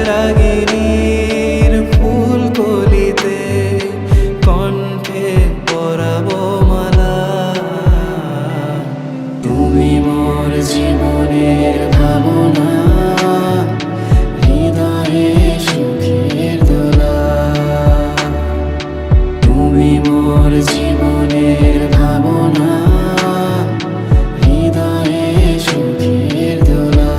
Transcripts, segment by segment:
রাগিনীর ফুল কলিতে কণ্ঠে পরাবো মালা। তুমি মোর জীবনের ভাবনা, হৃদয়ে সুখের দোলা। তুমি মোর জীবনের ভাবনা, হৃদয়ে সুখের দোলা।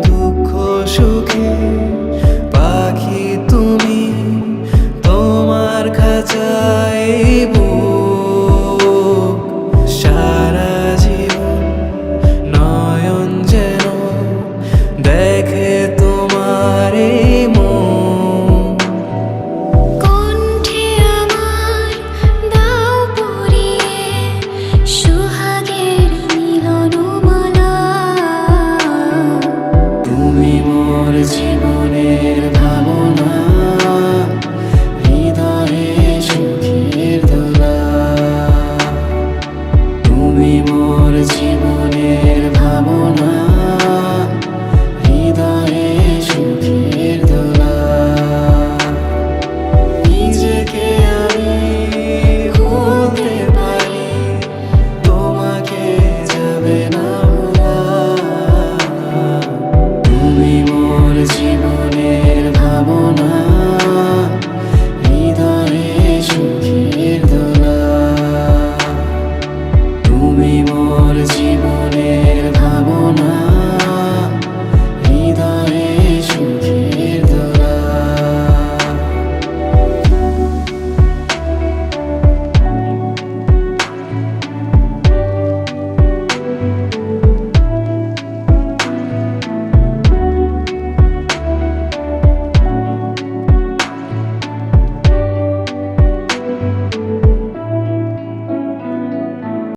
দুঃখ সুখে পাখি তুমি, তোমার খাঁচায় বুক। সারা জীবন নয়ন যেন দেখে তোমার এই মুখ। কণ্ঠে আমার দাও পরিয়ে সোহাগের মিলনমালা। তুমি মোর জীবন